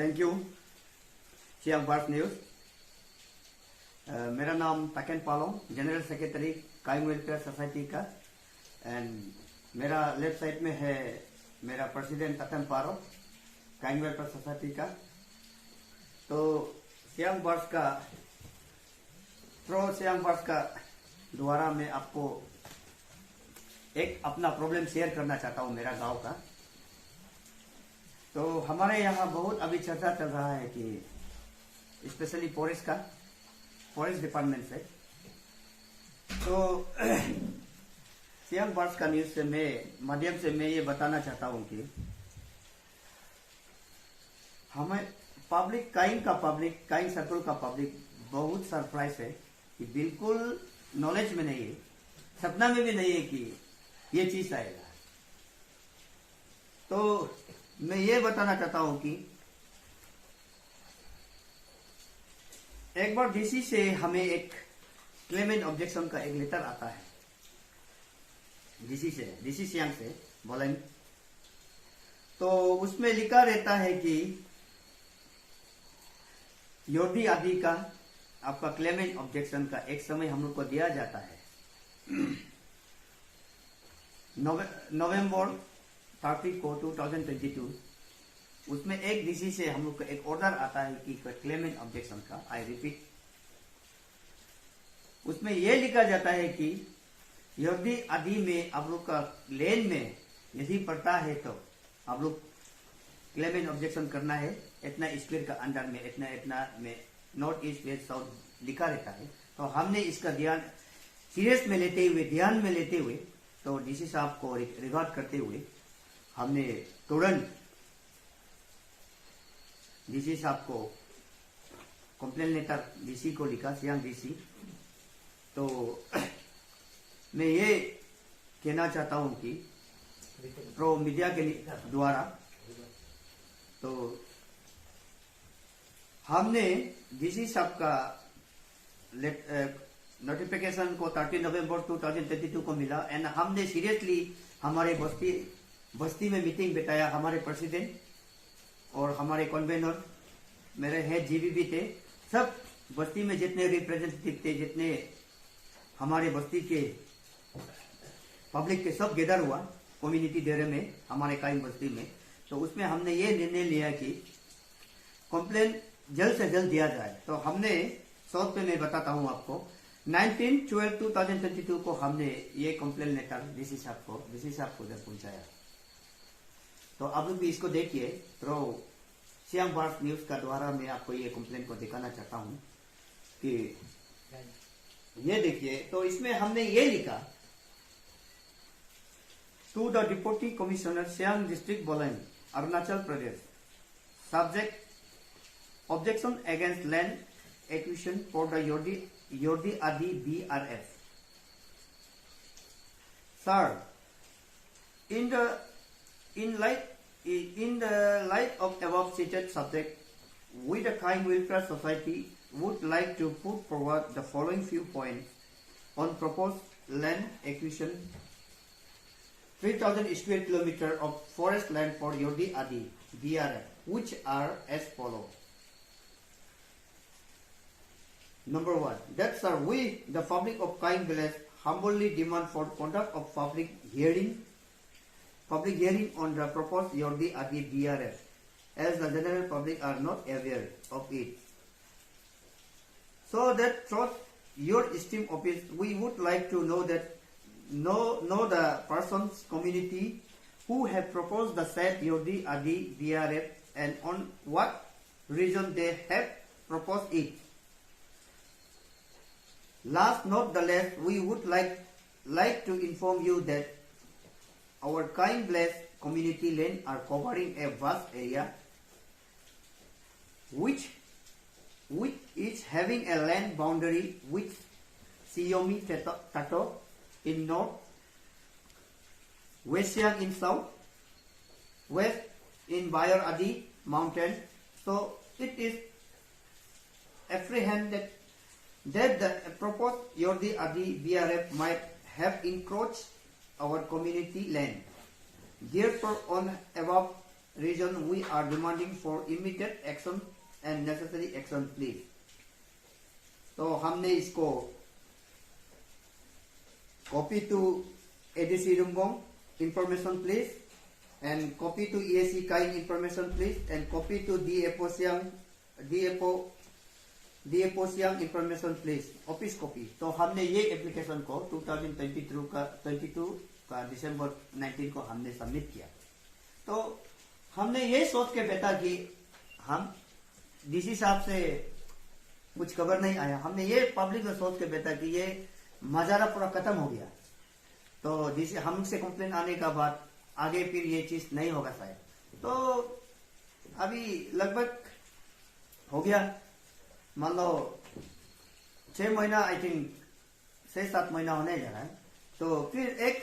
Thank you Siang birds news. मेरा नाम Taken Palong, general secretary Kaying welfare society का। एंड मेरा लेफ्ट साइड में है मेरा president Tatan Paro Kaying welfare society का। तो सियांग बर्ड्स का द्वारा मैं आपको एक अपना प्रॉब्लम शेयर करना चाहता हूँ मेरा गांव का। तो हमारे यहाँ बहुत अभी चर्चा चल रहा है कि स्पेशली फॉरेस्ट डिपार्टमेंट से तो सियांग बर्ड्स का न्यूज से माध्यम से मैं ये बताना चाहता हूँ कि हमें काइंग सर्कल का पब्लिक बहुत सरप्राइज है कि बिल्कुल नॉलेज में नहीं है, सपना में भी नहीं है कि ये चीज आएगा। तो मैं ये बताना चाहता हूं कि एक बार डीसी से हमें एक क्लेमेंट ऑब्जेक्शन का एक लेटर आता है डीसी सियांग से बोलेंगे। तो उसमें लिखा रहता है कि योडी आदि का आपका क्लेमेंट ऑब्जेक्शन का एक समय हम लोग को दिया जाता है नवंबर 30 को 2022। उसमें एक डीसी से हम लोग को एक ऑर्डर आता है कि क्लेमेंट ऑब्जेक्शन का। आई रिपीट, उसमें यह लिखा जाता है कि यदि आदि में आप लोग का लेन में यदि पड़ता है तो आप लोग क्लेमेंट ऑब्जेक्शन करना है। इतना स्क्वायर का अंदर में इतना में नॉर्थ ईस्ट वेस्ट साउथ लिखा रहता है। तो हमने इसका ध्यान में लेते हुए तो डीसी साहब को रिगार्ड करते हुए हमने तुरंत डीसी साहब को कंप्लेन लेटर डीसी को लिखा, सियांग डीसी। तो मैं ये कहना चाहता हूं कि प्रो मीडिया के द्वारा तो हमने डीसी साहब का नोटिफिकेशन को 30 नवंबर 2022 को मिला। एंड हमने सीरियसली हमारे बस्ती में मीटिंग बिताया। हमारे प्रेसिडेंट और हमारे कन्वेनर मेरे हेड जीबीबी थे, सब बस्ती में जितने रिप्रेजेंटेटिव थे, जितने हमारे बस्ती के पब्लिक के सब गैदर हुआ कम्युनिटी डेरे में हमारे काइंग बस्ती में। तो उसमें हमने ये निर्णय लिया कि कंप्लेन जल्द से जल्द दिया जाए। तो हमने शॉर्ट पे मैं बताता हूँ आपको 19/12/2022 को हमने ये कंप्लेन लेटर डीसी साहब को जब पहुंचाया। तो आप लोग भी इसको देखिए। तो सियांग बर्ड्स न्यूज का द्वारा मैं आपको ये कंप्लेन को दिखाना चाहता हूँ कि ये देखिए। तो इसमें हमने ये लिखा to the deputy commissioner Siang district Boleng Arunachal Pradesh, subject objection against land acquisition for the Yordi Adi BRF. Sir, in the light of above cited subject, we the Kaing Welfare Society would like to put forward the following few points on proposed land acquisition 3,000 square kilometer of forest land for Yordi Adi BRF, which are as follows. Number 1, that sir, we, the public of Kaing village, humbly demand for conduct of public hearing on the proposed Yordi Adi BRF, as the general public are not aware of it. So that through your esteemed office, we would like to know the persons community who have proposed the said Yordi Adi BRF and on what reason they have proposed it. Last not the least, we would like to inform you that our Kaing village community land are covering a vast area which is having a land boundary with Siomi Tato in north, West Siang in south, west in Bayor Adi mountain. So it is apprehended that the proposed Yordi Adi BRF might have encroached our community land. Therefore, on above reason we are demanding for immediate action and necessary action please. तो हमने इसको copy to ADC Rumbong information please, and copy to EAC Kain information please, and copy to DAPO Siang information please, office copy. तो हमने ये application को 2022 का दिसंबर 19 को हमने सबमिट किया. तो हमने ये सोच के बैठा कि हम डीसी साहब से कुछ खबर नहीं आया. हमने ये पब्लिक में सोच के बैठा कि ये मजारा पूरा खत्म हो गया. तो डीसी हमसे कंप्लेन आने का बाद आगे फिर ये चीज नहीं होगा शायद. तो अभी लगभग हो गया, मान लो 6 महीना, आई थिंक 6-7 महीना होने जा रहा है. तो फिर एक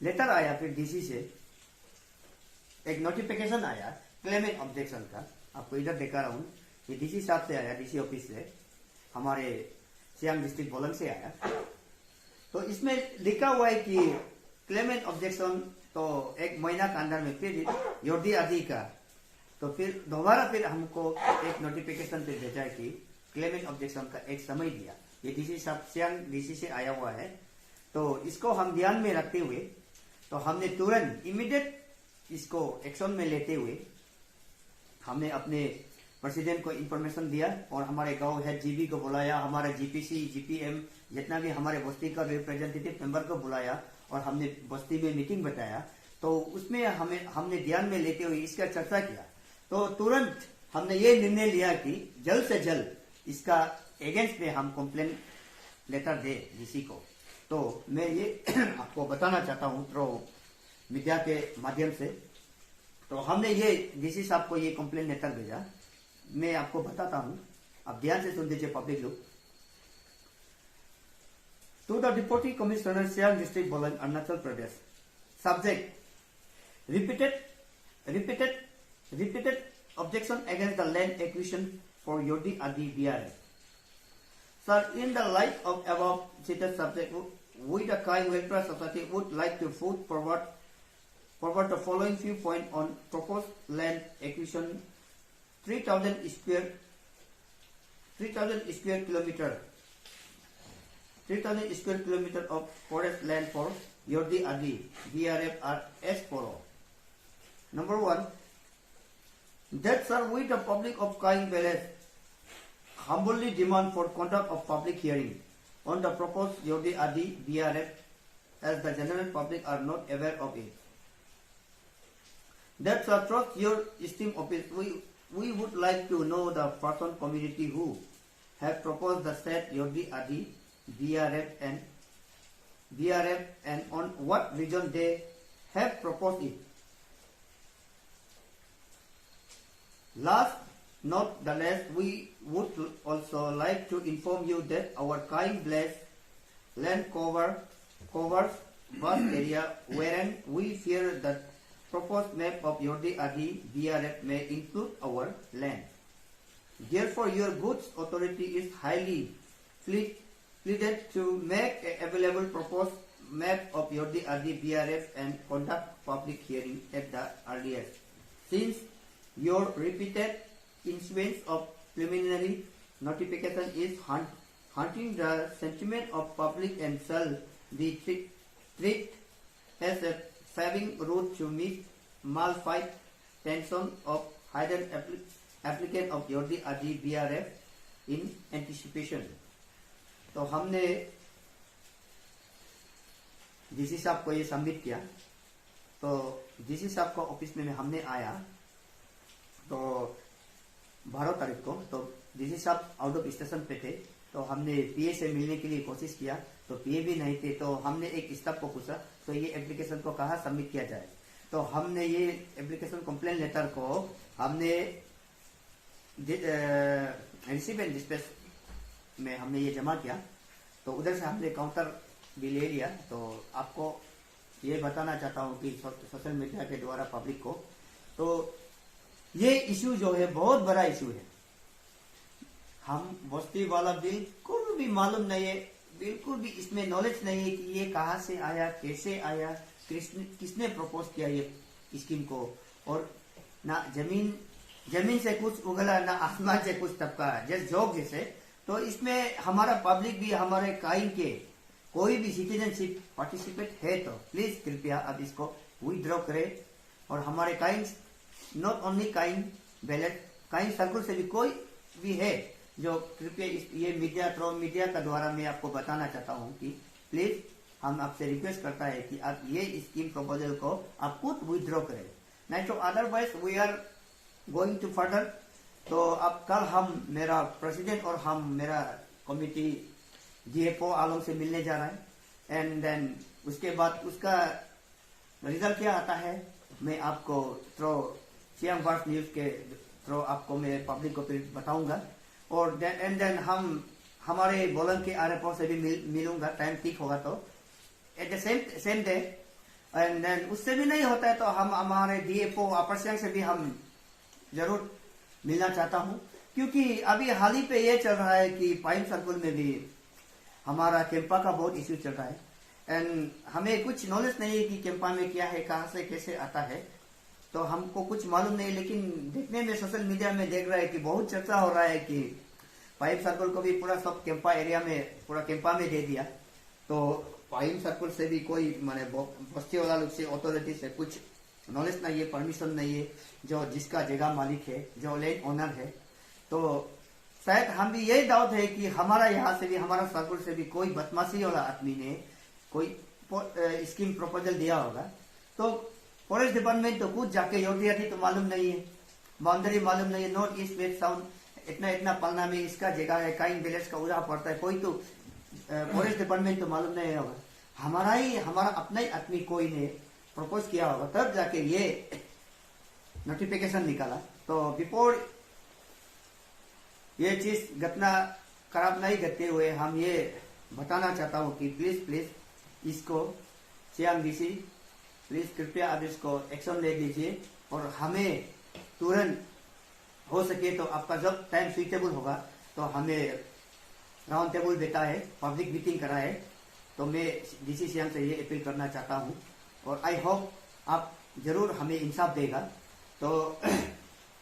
लेटर आया फिर डीसी से, एक नोटिफिकेशन आया क्लेमेंट ऑब्जेक्शन का. आपको इधर दिखा रहा हूँ, ये डीसी साहब से आया, डीसी ऑफिस से, हमारे सियांग डिस्ट्रिक्ट बोलन से आया. तो इसमें लिखा हुआ है कि क्लेमेंट ऑब्जेक्शन तो 1 महीना के अंदर में फिर योर्दी आदि का. तो फिर दोबारा फिर हमको एक नोटिफिकेशन पे भेजा कि क्लेमेंट ऑब्जेक्शन का एक समय दिया. ये डीसी साहब सियांग डीसी से आया हुआ है. तो इसको हम ध्यान में रखते हुए तो हमने तुरंत इमीडिएट इसको एक्शन में लेते हुए हमने अपने प्रेसिडेंट को इंफॉर्मेशन दिया और हमारे गांव हेड जीबी को बुलाया, हमारे जीपीसी जीपीएम जितना भी हमारे बस्ती का रिप्रेजेंटेटिव मेंबर को बुलाया और हमने बस्ती में मीटिंग बताया. तो उसमें हमने ध्यान में लेते हुए इसका चर्चा किया. तो तुरंत हमने ये निर्णय लिया कि जल्द से जल्द इसका अगेंस्ट में हम कंप्लेन लेटर दे डीसी को. तो मैं ये आपको बताना चाहता हूँ तो मीडिया के माध्यम से. तो हमने ये डीसी साहब को ये कंप्लेन लेटर भेजा. मैं आपको बताता हूँ, आप ध्यान से सुन दीजिए पब्लिक लोग. To the deputy commissioner Siang district Boleng Arunachal Pradesh. Subject repeated objection against the land acquisition for Yordi Adi BRF. Sir, in the light of above cited subject, we the Kai Welfare Society would like to put forward the following few points on proposed land acquisition 3,000 square kilometer of forest land for Yordi Adi BRF are as follow. Number 1, that sir, we the public of Kaing Village humbly demand for conduct of public hearing on the proposed Yordi Adi BRF, as the general public are not aware of it. That sir, trust your esteemed office, we would like to know the person community who have proposed the said Yordi Adi BRF and on what reason they have proposed it. Last, not the less, we would also like to inform you that our Kaing Village land covers vast area wherein we fear that proposed map of Yordi Adi BRF may include our land. Therefore, your goods authority is highly pleaded to make available proposed map of Yordi Adi BRF and conduct public hearing at the earliest. Since your repeated issuance of preliminary notification is haunting the sentiment of public and shall be treated as a saving route to meet malfight tension of hidden applicant of Yordi Adi BRF in anticipation. तो हमने DC साहब को ये submit किया. तो DC साहब को office में हमने आया तो 12 तारीख को. तो डीसी साहब आउट ऑफ स्टेशन पे थे. तो हमने पीए से मिलने के लिए कोशिश किया तो पीए भी नहीं थे. तो हमने एक स्टाफ को पूछा तो ये एप्लीकेशन को कहाँ सबमिट किया जाए. तो हमने ये एप्लीकेशन कंप्लेन लेटर को हमने रिसीव एंड डिस्पैच में हमने ये जमा किया. तो उधर से हमने काउंटर भी ले लिया. तो आपको ये बताना चाहता हूँ कि सोशल मीडिया के द्वारा पब्लिक को, तो ये इशू जो है बहुत बड़ा इशू है. हम बस्ती वाला बिल्कुल भी मालूम नहीं है, बिल्कुल भी इसमें नॉलेज नहीं है कि ये कहाँ से आया, कैसे आया, किसने प्रपोज किया ये स्कीम को, और ना जमीन से कुछ उगला, ना आसमान से कुछ टपका, जस्ट जोक जैसे। तो इसमें हमारा पब्लिक भी, हमारे काइन के कोई भी सिटीजनशिप पार्टिसिपेट है तो प्लीज कृपया आप इसको विथड्रॉ करें। और हमारे काइन, नॉट ओनली काइन बैलेट, काइन सर्कल से भी कोई भी है जो कृपया ये मीडिया का द्वारा मैं आपको बताना चाहता हूँ कि प्लीज हम आपसे रिक्वेस्ट करता है कि आप ये स्कीम प्रपोजल को आप खुद विथड्रॉ करें, नहीं तो otherwise we are going to further. तो अब कल हम, मेरा प्रेसिडेंट और हम, मेरा कमिटी DFO आलोंग से मिलने जा रहा है। एंड देन उसके बाद उसका रिजल्ट क्या आता है मैं आपको थ्रो सियांग वर्स न्यूज के थ्रो आपको मैं पब्लिक को फिर बताऊंगा। और एंड देन हम हमारे बोलन के RFO से भी मिलूंगा, टाइम ठीक होगा तो at the same day. And then उससे भी नहीं होता है तो हम हमारे DFO अपर सियांग से भी हम जरूर मिलना चाहता हूं, क्योंकि अभी हाल ही पे ये चल रहा है कि पाइन सर्कल में भी हमारा कैंपा का बहुत इश्यू चल रहा है। एंड हमें कुछ नॉलेज नहीं है कि कैंपा में क्या है, कहाँ से कैसे आता है, तो हमको कुछ मालूम नहीं। लेकिन देखने में सोशल मीडिया में देख रहा है कि बहुत चर्चा हो रहा है कि पाइन सर्कल को भी पूरा सब कैंपा एरिया में, पूरा कैंपा में दे दिया। तो पाइन सर्कल से भी कोई माने बस्ती वाला लोग से, अथॉरिटी से कुछ नॉलेज नहीं है, परमिशन नहीं है, जो जिसका जगह मालिक है, जो लैंड ओनर है। तो शायद हम भी यही डाउट है कि हमारा यहाँ से भी, हमारा सर्कल से भी कोई बदमाशी वाला आदमी ने कोई स्कीम प्रपोजल दिया होगा। तो फॉरेस्ट डिपार्टमेंट तो खुद जाके योग्य थी तो मालूम नहीं है, बाउंड्री मालूम नहीं है, नॉर्थ ईस्ट वेस्ट साउथ इतना पलना में इसका जगह है, काइन विलेज का उड़ा पड़ता है, कोई तो फॉरेस्ट डिपार्टमेंट तो मालूम नहीं होगा। हमारा अपना ही आदमी कोई ने प्रपोज किया होगा, तब जाके ये नोटिफिकेशन निकाला। तो बिफोर ये चीज घटना खराब नहीं करते हुए हम ये बताना चाहता हूँ कि प्लीज इसको सियांग DC प्लीज कृपया आप इसको एक्शन ले लीजिए। और हमें तुरंत हो सके तो आपका जब टाइम सुइटेबल होगा तो हमें राउंड टेबल देता है, पब्लिक मीटिंग करा है, तो मैं DC सियांग से ये अपील करना चाहता हूँ। और आई होप आप जरूर हमें इंसाफ देगा। तो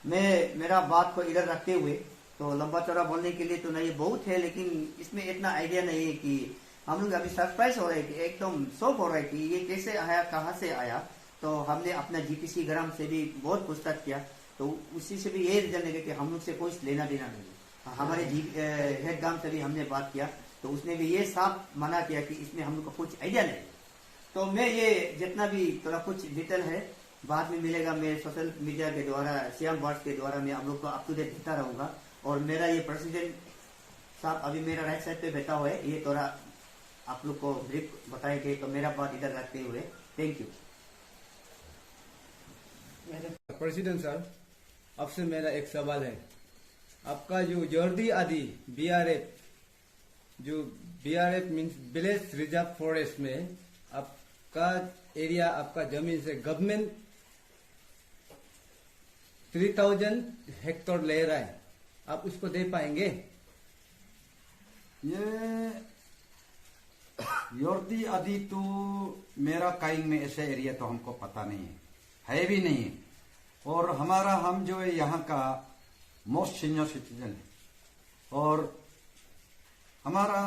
मैं मेरा बात को इधर रखते हुए, तो लंबा चौड़ा बोलने के लिए तो नहीं बहुत है, लेकिन इसमें इतना आइडिया नहीं है कि हम लोग अभी सरप्राइज हो रहे हैं, कि एकदम शौक हो रहा है कि ये कैसे आया, कहाँ से आया। तो हमने अपना GPC ग्राम से भी बहुत पूछताछ किया, तो उसी से भी ये रिजल्ट निकला कि हम लोग से कोई लेना देना नहीं। हमारे हेड ग्राम से भी हमने बात किया, तो उसने भी ये साफ मना किया कि इसमें हम लोग का कुछ आइडिया नहीं। तो मैं ये जितना भी थोड़ा कुछ डिटेल है बाद में मिलेगा, मैं सोशल मीडिया के द्वारा, सियांग वर्स के द्वारा मैं आप लोग को अप टू डेट देता रहूंगा। और मेरा ये प्रेसिडेंट साहब अभी मेरा राइट साइड पे बैठा हुआ है, ये थोड़ा आप लोग को ब्रीफ बताएंगे। तो मेरा बात इधर रखते हुए थैंक यू। प्रेसिडेंट साहब, आपसे मेरा एक सवाल है। आपका जो जर्दी आदि BRF, जो BRF means village reserve forest में आपका एरिया, आपका जमीन से गवर्नमेंट 3000 हेक्टेयर ले रहा है, आप उसको दे पाएंगे? ये योर्दी आदि तो मेरा काइंग में ऐसे एरिया तो हमको पता नहीं है भी नहीं है। और हम जो है यहाँ का मोस्ट सीनियर सिटीजन है, और हमारा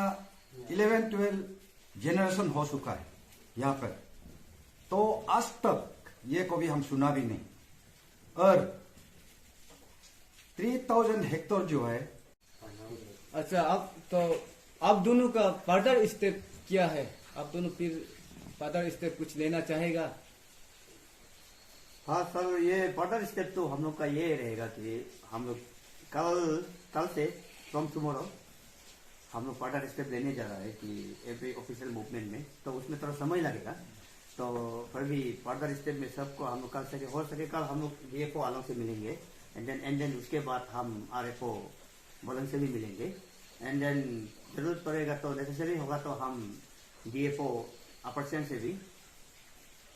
11-12 जनरेशन हो चुका है यहाँ पर, तो आज तक ये कभी हम सुना भी नहीं। और 3000 हेक्टेयर जो है, अच्छा, आप दोनों का फर्दर स्टेप क्या है? आप दोनों फिर फर्दर स्टेप कुछ लेना चाहेगा? हाँ सर, ये फर्दर स्टेप तो हम लोग का ये रहेगा कि हम लोग कल से फ्रॉम टुमारो हम लोग फर्दर स्टेप लेने जा रहा है कि एवरी ऑफिशियल मूवमेंट में, तो उसमें थोड़ा समय लगेगा। तो फिर भी फर्दर स्टेप में सबको हम लोग कल से हो सके कल हम लोग DFO आलों से मिलेंगे, एंड देन उसके बाद हम RFO बोलन से भी मिलेंगे। एंड देन जरूरत पड़ेगा तो नेसेसरी होगा तो हम DFO अपर सियांग से भी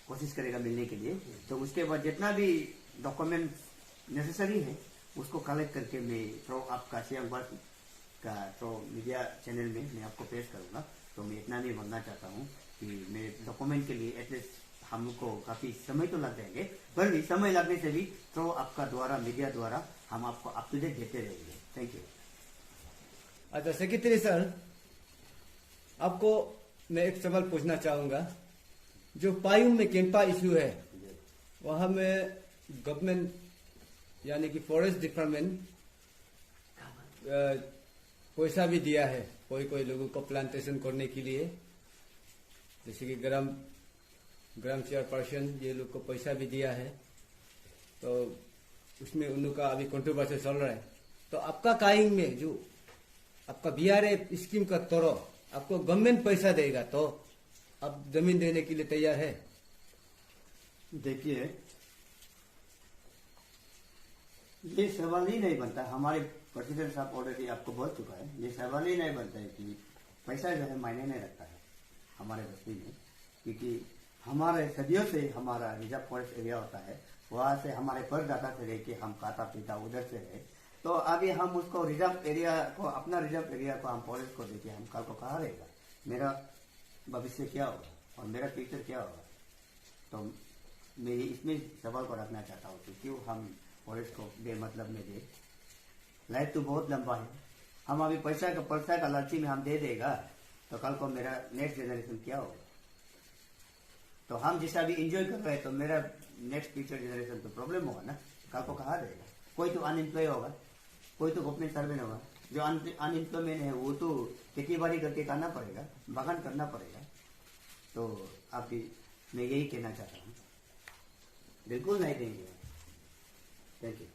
कोशिश करेगा मिलने के लिए। तो उसके बाद जितना भी डॉक्यूमेंट नेसेसरी है उसको कलेक्ट करके मैं थ्रो आपका सियांग वर्स का थ्रो मीडिया चैनल में मैं आपको पेश करूंगा। तो मैं इतना भी बोलना चाहता हूँ कि मैं डॉक्यूमेंट के लिए एटलीस्ट हमको काफी समय तो लग जाएंगे, पर भी समय लगने से भी तो आपका द्वारा, मीडिया द्वारा हम आपको अप टू डेट देते रहेंगे। Thank you. अच्छा सेक्रेटरी सर, आपको मैं एक सवाल पूछना चाहूंगा। जो पायुम में केम्पा इशू है, वहां में गवर्नमेंट यानी कि फॉरेस्ट डिपार्टमेंट पैसा भी दिया है कोई कोई लोगों को प्लांटेशन करने के लिए, जैसे कि ग्राम चेयरपर्सन ये लोग को पैसा भी दिया है, तो उसमें उन लोग का अभी कंट्रोवर्सी चल रहा है। तो आपका काइंग में जो आपका बीआरएफ स्कीम का तरह आपको गवर्नमेंट पैसा देगा, तो आप जमीन देने के लिए तैयार है? देखिए, ये सवाल ही नहीं बनता, हमारे प्रेसिडेंट साहब ऑलरेडी आपको बोल चुका है, ये सवाल ही नहीं बनता है कि पैसा जो है मायने नहीं रखता है हमारे बस्ती में, क्योंकि हमारे सदियों से हमारा रिजर्व फॉरेस्ट एरिया होता है, वहां से हमारे परदाता से रह के हम खाता पीता उधर से रहे, तो अभी हम उसको रिजर्व एरिया को, अपना रिजर्व एरिया को हम फॉरेस्ट को देके हम कल को कहाँ रहेगा, मेरा भविष्य क्या होगा और मेरा फ्यूचर क्या होगा। तो मैं इसमें सवाल को रखना चाहता हूँ कि क्यों हम फॉरेस्ट को बेमतलब में दे। लाइफ तो बहुत लंबा है, हम अभी पैसा का लालची में हम दे देगा तो कल को मेरा नेक्स्ट जनरेशन क्या होगा। तो हम जैसा अभी इंजॉय कर रहे हैं तो मेरा नेक्स्ट फ्यूचर जनरेशन तो प्रॉब्लम होगा ना, कल को कहाँ देगा। कोई तो अनएम्प्लॉय होगा, कोई तो गवर्नमेंट सर्वेंट होगा, जो अनएम्प्लॉयमेंट है वो तो खेती बाड़ी करके करना पड़ेगा, बागान करना पड़ेगा। तो अभी मैं यही कहना चाहता हूँ, बिल्कुल नहीं देंगे। Thank you.